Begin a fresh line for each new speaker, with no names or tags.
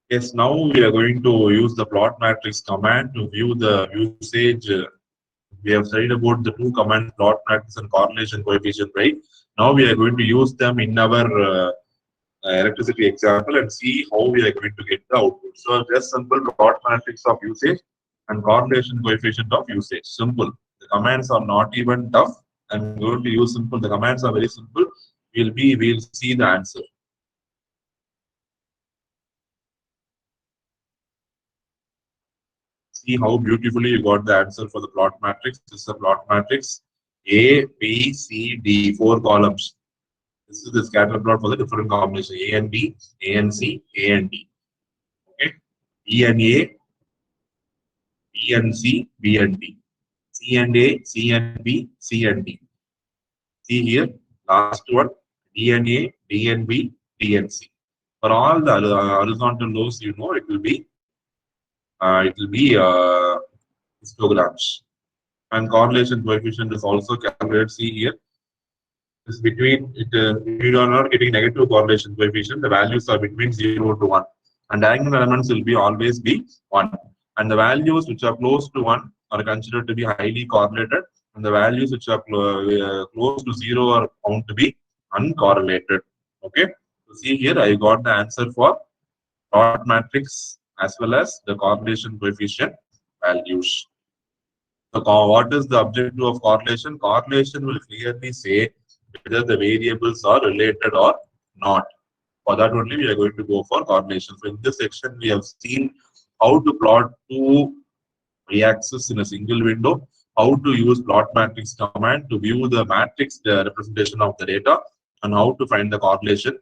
Yes, now we are going to use the plot matrix command to view the usage. We have studied about the two commands, plot matrix and correlation coefficient, right? Now we are going to use them in our electricity example and see how we are going to get the output. So just simple plot matrix of usage and correlation coefficient of usage. Simple. The commands are not even tough. I'm going to use simple. The commands are very simple. We'll see the answer. See how beautifully you got the answer for the plot matrix. This is a plot matrix. A, B, C, D, four columns. This is the scatter plot for the different combination. A and B, A and C, A and D. Okay. B and A, B and C, B and D. C and A, C and B, C and D. See here, last one, D and A, D and B, D and C. For all the horizontal rows, you know, it will be histograms. And correlation coefficient is also calculated. See here, is between it. You are not getting negative correlation coefficient. The values are between 0 to 1, and diagonal elements will be always be 1. And the values which are close to 1 are considered to be highly correlated, and the values which are close to 0 are found to be uncorrelated. Okay. So see here, I got the answer for plot matrix as well as the correlation coefficient values. So, what is the objective of correlation? Correlation will clearly say whether the variables are related or not. For that only, we are going to go for correlation. So, in this section, we have seen how to plot two y-axis in a single window, how to use plot matrix command to view the matrix, the representation of the data, and how to find the correlation